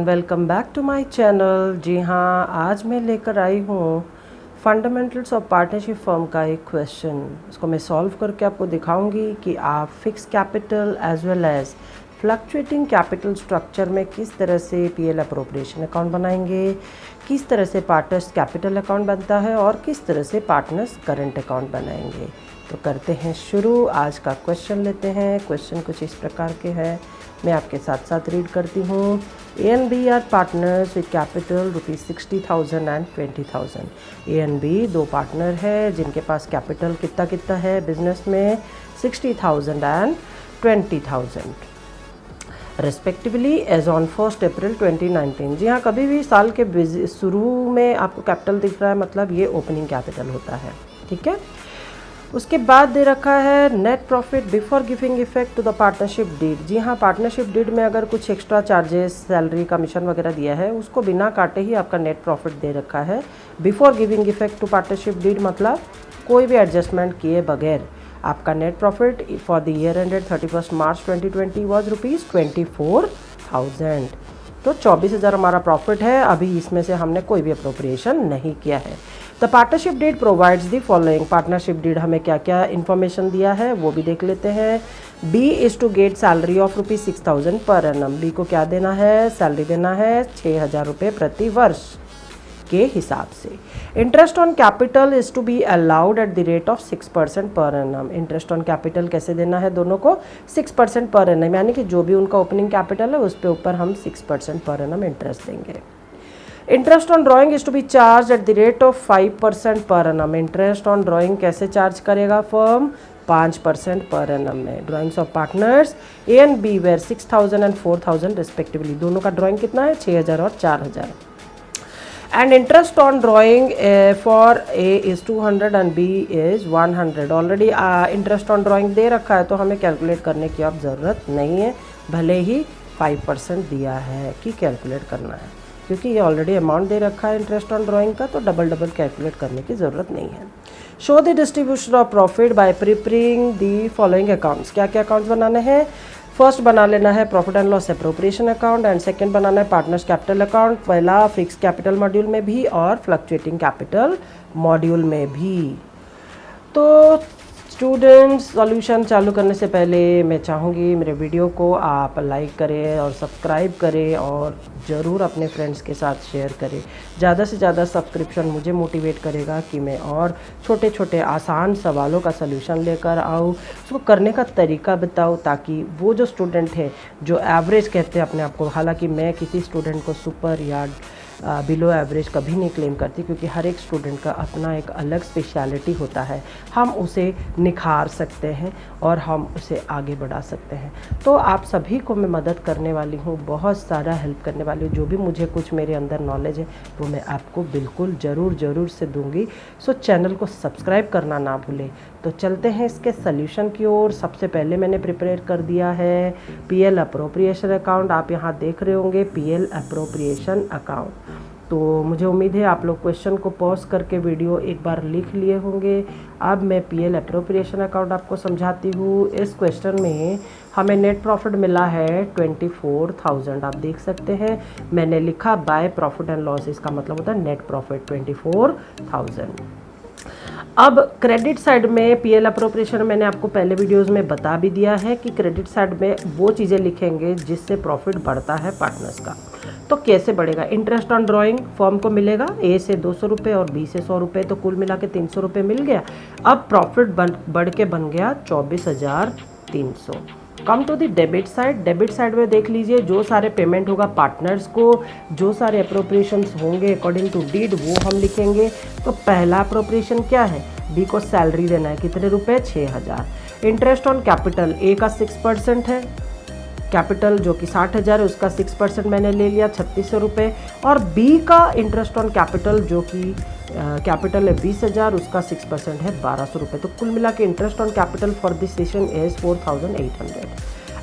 Welcome back to my channel. जी हाँ, आज मैं लेकर आई हूँ फंडामेंटल्स ऑफ पार्टनरशिप फर्म का एक क्वेश्चन। इसको मैं सॉल्व करके आपको दिखाऊंगी कि आप fix capital as well as fluctuating capital structure में किस तरह से पीएल अप्रोप्रिएशन अकाउंट बनाएंगे, किस तरह से पार्टनर्स कैपिटल अकाउंट बनता है और किस तरह से पार्टनर्स करंट अकाउंट बनाएंगे। तो करते हैं शुरू। आज का क्वेश्चन लेते हैं। क्वेश्चन कुछ इस प्रकार के हैं, मैं आपके साथ साथ रीड करती हूँ। A and B are partners with capital ₹60,000 and 20,000। A and B दो पार्टनर है जिनके पास कैपिटल कितना कितना है बिजनेस में, 60,000 and 20,000 respectively as on 1 April 2019। जी हाँ, कभी भी साल के शुरू में आपको कैपिटल दिख रहा है मतलब ये ओपनिंग कैपिटल होता है, ठीक है। उसके बाद दे रखा है net profit before giving effect to the partnership deed. जी हाँ, पार्टनरशिप डीड में अगर कुछ एक्स्ट्रा चार्जेस, सैलरी, कमीशन वगैरह दिया है उसको बिना काटे ही आपका नेट प्रॉफिट दे रखा है। Before giving effect to partnership deed मतलब कोई भी एडजस्टमेंट किए बगैर आपका net profit for the year ended 31 March 2020 was ₹24,000। तो 24,000 हमारा प्रॉफिट है। अभी इसमें से हमने कोई भी अप्रोप्रिएशन नहीं किया है। The partnership deed provides the following. Partnership deed हमें क्या क्या इन्फॉर्मेशन दिया है वो भी देख लेते हैं। B is to get salary of ₹6,000 per annum. B को क्या देना है, सैलरी देना है 6,000 रुपये प्रति वर्ष के हिसाब से। Interest on capital is to be allowed at the rate of 6% पर एनम। इंटरेस्ट ऑन कैपिटल कैसे देना है दोनों को, 6% पर एनम, यानी कि जो भी उनका ओपनिंग कैपिटल है उस पे ऊपर हम 6% पर एनम इंटरेस्ट देंगे। Interest on drawing is to be charge at the rate of 5% per annum. Interest on drawing कैसे चार्ज करेगा फर्म, 5% पर एनम में। Drawings of partners A and B were 6,000 and 4,000 respectively. दोनों का drawing कितना है, 6,000 और 4,000। And interest on drawing for A is 200 and B is 100। Already interest on drawing दे रखा है तो हमें कैलकुलेट करने की अब ज़रूरत नहीं है, भले ही 5% दिया है कि कैलकुलेट करना है, क्योंकि ये ऑलरेडी अमाउंट दे रखा है इंटरेस्ट ऑन ड्राइंग का, तो डबल कैलकुलेट करने की ज़रूरत नहीं है। Show the distribution of profit by preparing the following accounts. क्या क्या अकाउंट्स बनाने हैं, फर्स्ट बना लेना है profit and loss appropriation account and second बनाना है पार्टनर्स कैपिटल अकाउंट। पहला फिक्स कैपिटल मॉड्यूल में भी और फ्लक्चुएटिंग कैपिटल मॉड्यूल में भी। तो स्टूडेंट्स, सॉल्यूशन चालू करने से पहले मैं चाहूँगी मेरे वीडियो को आप लाइक करें और सब्सक्राइब करें और ज़रूर अपने फ्रेंड्स के साथ शेयर करें। ज़्यादा से ज़्यादा सब्सक्रिप्शन मुझे मोटिवेट करेगा कि मैं और छोटे छोटे आसान सवालों का सॉल्यूशन लेकर आऊँ, उसको करने का तरीका बताऊँ, ताकि वो जो स्टूडेंट है जो एवरेज कहते हैं अपने आप को, हालांकि मैं किसी स्टूडेंट को सुपर या बिलो एवरेज कभी नहीं क्लेम करती, क्योंकि हर एक स्टूडेंट का अपना एक अलग स्पेशलिटी होता है। हम उसे निखार सकते हैं और हम उसे आगे बढ़ा सकते हैं। तो आप सभी को मैं मदद करने वाली हूँ, बहुत सारा हेल्प करने वाली हूँ। जो भी मुझे कुछ मेरे अंदर नॉलेज है वो मैं आपको बिल्कुल ज़रूर से दूंगी। सो चैनल को सब्सक्राइब करना ना भूलें। तो चलते हैं इसके सल्यूशन की ओर। सबसे पहले मैंने प्रिपेयर कर दिया है पीएल अप्रोप्रिएशन अकाउंट। आप यहाँ देख रहे होंगे पीएल अप्रोप्रिएशन अकाउंट। तो मुझे उम्मीद है आप लोग क्वेश्चन को पॉज करके वीडियो एक बार लिख लिए होंगे। अब मैं पीएल अप्रोप्रिएशन अकाउंट आपको समझाती हूँ। इस क्वेश्चन में हमें नेट प्रॉफिट मिला है 24,000। आप देख सकते हैं मैंने लिखा बाय प्रॉफिट एंड लॉस, इसका मतलब होता है नेट प्रॉफिट 24,000। अब क्रेडिट साइड में पीएल अप्रोप्रिएशन मैंने आपको पहले वीडियोस में बता भी दिया है कि क्रेडिट साइड में वो चीज़ें लिखेंगे जिससे प्रॉफिट बढ़ता है पार्टनर्स का। तो कैसे बढ़ेगा, इंटरेस्ट ऑन ड्राइंग फर्म को मिलेगा ए से 200 रुपये और बी से 100 रुपये, तो कुल मिला के 300 रुपये मिल गया। अब प्रॉफिट बढ़ के बन गया 24,300। Come to the debit side. Debit side में देख लीजिए जो सारे पेमेंट होगा पार्टनर्स को, जो सारे अप्रोप्रिएशंस होंगे अकॉर्डिंग टू डीड वो हम लिखेंगे। तो पहला अप्रोप्रिएशन क्या है, बी को सैलरी देना है, कितने रुपए, 6,000। इंटरेस्ट ऑन कैपिटल, ए का 6% है, कैपिटल जो कि 60,000 है उसका 6% मैंने ले लिया 3,600 रुपये। और बी का इंटरेस्ट ऑन कैपिटल जो कि कैपिटल है 20,000, उसका 6% है 1,200 रुपये। तो कुल मिला के interest on capital for this session is 4,800।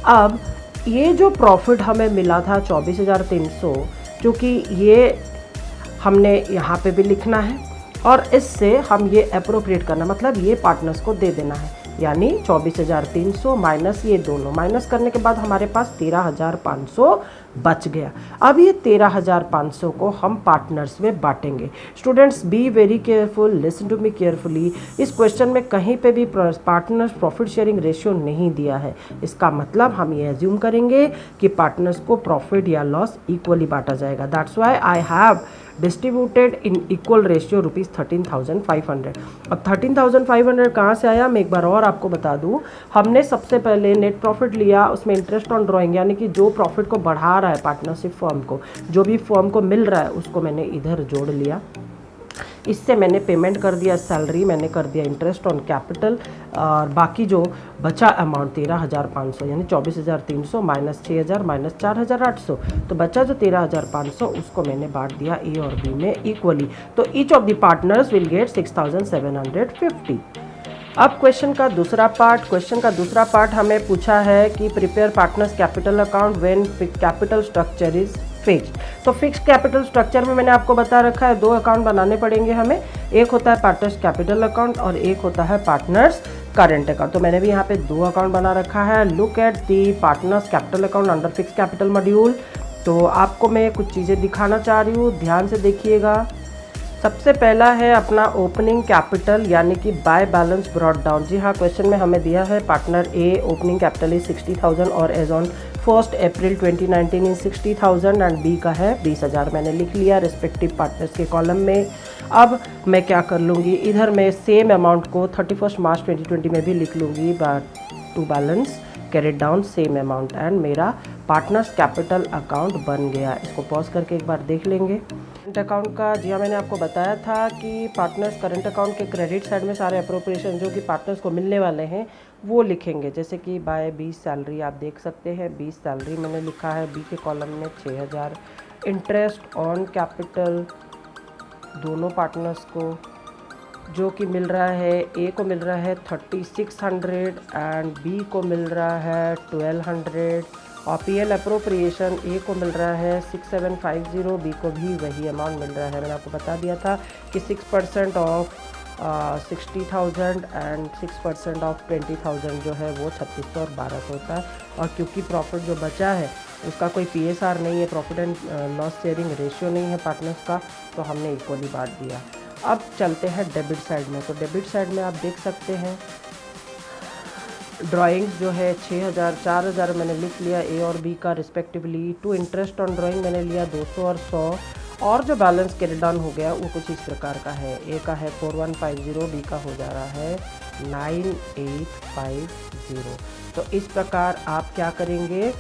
अब ये जो प्रॉफिट हमें मिला था 24,300, क्योंकि ये हमने यहाँ पे भी लिखना है और इससे हम ये अप्रोप्रिएट करना, मतलब ये पार्टनर्स को दे देना है। यानी 24,300 माइनस ये दोनों, माइनस करने के बाद हमारे पास 13,500 बच गया। अब ये 13,500 को हम पार्टनर्स में बांटेंगे। Students be very careful, listen to me carefully. इस क्वेश्चन में कहीं पे भी पार्टनर्स प्रॉफिट शेयरिंग रेशियो नहीं दिया है। इसका मतलब हम ये एज्यूम करेंगे कि पार्टनर्स को प्रॉफिट या लॉस इक्वली बांटा जाएगा। That's why I have distributed in equal ratio rupees 13,500। अब 13,500 कहाँ से आया, मैं एक बार और आपको बता दूँ। हमने सबसे पहले नेट प्रॉफिट लिया, उसमें इंटरेस्ट ऑन ड्राइंग यानी कि जो प्रॉफिट को बढ़ा रहा है पार्टनरशिप फर्म को, जो भी फर्म को मिल रहा है उसको मैंने इधर जोड़ लिया। इससे मैंने पेमेंट कर दिया सैलरी, मैंने कर दिया इंटरेस्ट ऑन कैपिटल, और बाकी जो बचा अमाउंट 13,500 यानी 24,300 माइनस 6,000 माइनस 4,800, तो बचा जो 13,500 उसको मैंने बांट दिया ए और बी में इक्वली। तो each of the partners will get 6,750। अब क्वेश्चन का दूसरा पार्ट हमें पूछा है कि prepare partners capital account when capital structure is fixed. तो फिक्स कैपिटल स्ट्रक्चर में मैंने आपको बता रखा है 2 अकाउंट बनाने पड़ेंगे हमें। एक होता है पार्टनर्स कैपिटल अकाउंट और एक होता है पार्टनर्स करंट अकाउंट। तो मैंने भी यहाँ पे 2 अकाउंट बना रखा है। Look at the partners capital account under fix capital module. तो आपको मैं कुछ चीज़ें दिखाना चाह रही हूँ, ध्यान से देखिएगा। सबसे पहला है अपना ओपनिंग कैपिटल यानी कि बाय बैलेंस ब्रॉट डाउन। जी हाँ, क्वेश्चन में हमें दिया है partner A opening capital is 60,000 और as on 1 April 2019 in 60,000 and B का है 20,000। मैंने लिख लिया रिस्पेक्टिव पार्टनर्स के कॉलम में। अब मैं क्या कर लूँगी, इधर मैं सेम अमाउंट को 31 मार्च 2020 में भी लिख लूँगी to balance carried down same amount and मेरा पार्टनर्स कैपिटल अकाउंट बन गया। इसको पॉज करके एक बार देख लेंगे। करंट अकाउंट का जी हाँ, मैंने आपको बताया था कि पार्टनर्स करंट अकाउंट के क्रेडिट साइड में सारे अप्रोप्रिएशन जो कि पार्टनर्स को मिलने वाले हैं वो लिखेंगे। जैसे कि बाय 20 सैलरी आप देख सकते हैं, 20 सैलरी मैंने लिखा है। बी के कॉलम में 6,000 इंटरेस्ट ऑन कैपिटल दोनों पार्टनर्स को जो कि मिल रहा है, ए को मिल रहा है 3,600 एंड बी को मिल रहा है 1,200 और पीएल अप्रोप्रिएशन ए को मिल रहा है 6,750, बी को भी वही अमाउंट मिल रहा है। मैंने आपको बता दिया था कि 6% ऑफ 60,000 एंड 6% ऑफ 20,000 जो है वो 3,600 और 1,200 होता है। और क्योंकि प्रॉफिट जो बचा है उसका कोई पीएसआर नहीं है, profit and loss sharing ratio नहीं है पार्टनर्स का, तो हमने इक्वली बांट दिया। अब चलते हैं डेबिट साइड में। तो डेबिट साइड में आप देख सकते हैं ड्राइंग्स जो है 6,000 4,000 मैंने लिख लिया ए और बी का respectively. To interest on drawing मैंने लिया 200 और 100 और जो बैलेंस कैरी डाउन हो गया वो कुछ इस प्रकार का है। ए का है 4150, बी का हो जा रहा है 9850। तो इस प्रकार आप क्या करेंगे,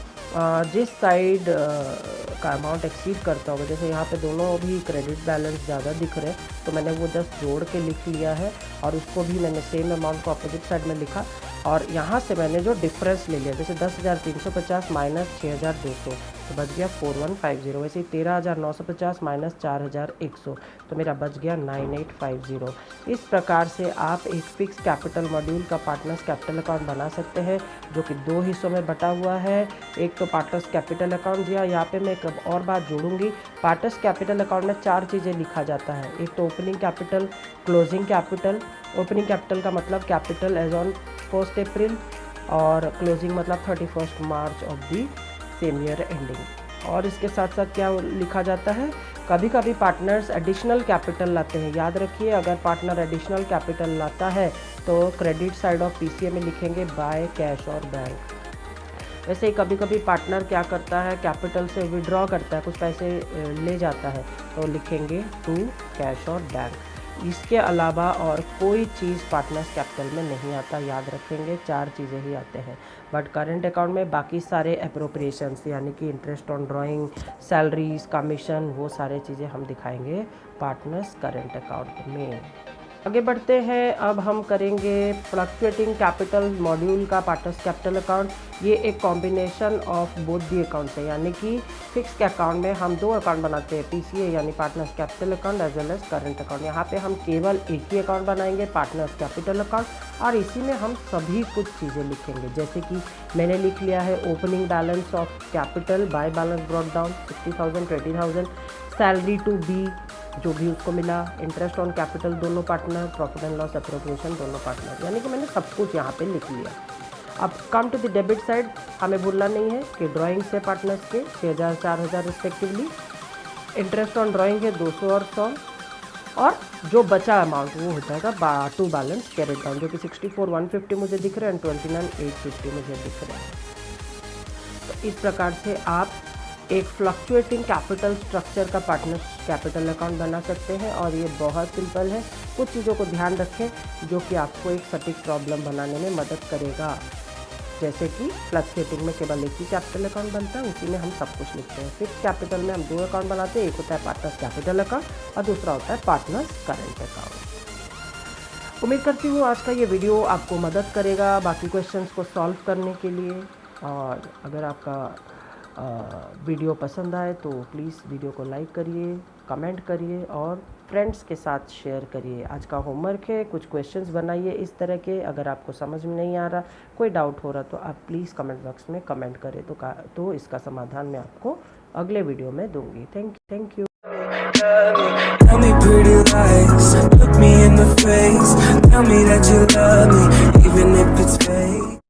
जिस साइड का अमाउंट एक्सीड करता होगा, जैसे यहाँ पे दोनों भी क्रेडिट बैलेंस ज़्यादा दिख रहे हैं तो मैंने वो जस्ट जोड़ के लिख लिया है और उसको भी मैंने सेम अमाउंट को अपोजिट साइड में लिखा और यहाँ से मैंने जो डिफरेंस ले लिया, जैसे 10,350 माइनस 6,200 तो बच गया 4,150। वैसे ही 13,950 माइनस 4,100 तो मेरा बच गया 9,850। इस प्रकार से आप एक फिक्स कैपिटल मॉड्यूल का पार्टनर्स कैपिटल अकाउंट बना सकते हैं जो कि 2 हिस्सों में बटा हुआ है। एक तो पार्टनर्स कैपिटल अकाउंट, जी हाँ, यहाँ पे मैं एक और बात जोड़ूंगी। पार्टनर्स कैपिटल अकाउंट में 4 चीज़ें लिखा जाता है। एक तो opening capital, closing capital. Opening capital का मतलब कैपिटल एज ऑन 1 अप्रैल और क्लोजिंग मतलब 31 March of the same year ending. और इसके साथ साथ क्या लिखा जाता है, कभी कभी पार्टनर्स एडिशनल कैपिटल लाते हैं। याद रखिए, अगर पार्टनर एडिशनल कैपिटल लाता है तो क्रेडिट साइड ऑफ पीसीए में लिखेंगे बाय कैश और बैंक। वैसे ही कभी कभी पार्टनर क्या करता है, कैपिटल से विड्रॉ करता है, कुछ पैसे ले जाता है तो लिखेंगे टू कैश और बैंक। इसके अलावा और कोई चीज़ पार्टनर्स कैपिटल में नहीं आता, याद रखेंगे 4 चीज़ें ही आते हैं। बट करंट अकाउंट में बाकी सारे अप्रोप्रिएशंस यानी कि interest on drawing, salaries, commission, वो सारे चीज़ें हम दिखाएंगे पार्टनर्स करंट अकाउंट में। आगे बढ़ते हैं, अब हम करेंगे फ्लक्चुएटिंग कैपिटल मॉड्यूल का पार्टनर्स कैपिटल अकाउंट। ये एक combination of both the accounts है, यानी कि फिक्स के अकाउंट में हम 2 अकाउंट बनाते हैं, पीसीए यानी partners capital account as well as current account. यहाँ पे हम केवल एक ही अकाउंट बनाएंगे, पार्टनर्स कैपिटल अकाउंट, और इसी में हम सभी कुछ चीज़ें लिखेंगे। जैसे कि मैंने लिख लिया है opening balance of capital by balance brought down 60,000 20,000, salary to B जो भी उसको मिला, इंटरेस्ट ऑन कैपिटल दोनों partner, profit and loss appropriation दोनों पार्टनर, यानी कि मैंने सब कुछ यहाँ पे लिख लिया। अब come to the debit side, हमें भूलना नहीं है कि ड्राइंग से पार्टनर्स के 6,000 4,000 रिस्पेक्टिवली, इंटरेस्ट ऑन ड्राइंग है 200 और 100, और जो बचा अमाउंट वो हो जाएगा टू बैलेंस कैरेट डाउन, जो कि 64,150 मुझे दिख रहा है एंड 29,850 मुझे दिख रहा है। तो इस प्रकार से आप एक फ्लक्चुएटिंग कैपिटल स्ट्रक्चर का पार्टनर कैपिटल अकाउंट बना सकते हैं, और ये बहुत सिंपल है। कुछ चीज़ों को ध्यान रखें जो कि आपको एक सटीक प्रॉब्लम बनाने में मदद करेगा, जैसे कि फ्लक्चुएटिंग में केवल एक ही कैपिटल अकाउंट बनता है, उसी में हम सब कुछ लिखते हैं। फिक्स कैपिटल में हम 2 अकाउंट बनाते हैं, एक होता है पार्टनर्स कैपिटल अकाउंट और दूसरा होता है पार्टनर्स करंट अकाउंट। उम्मीद करती हूँ आज का ये वीडियो आपको मदद करेगा बाकी क्वेश्चंस को सॉल्व करने के लिए, और अगर आपका वीडियो पसंद आए तो प्लीज़ वीडियो को लाइक करिए, कमेंट करिए और फ्रेंड्स के साथ शेयर करिए। आज का होमवर्क है, कुछ क्वेश्चंस बनाइए इस तरह के। अगर आपको समझ में नहीं आ रहा, कोई डाउट हो रहा, तो आप प्लीज़ कमेंट बॉक्स में कमेंट करें, तो इसका समाधान मैं आपको अगले वीडियो में दूंगी। Thank you. Tell me pretty lies, look me in the face, tell me that you love me, even if it's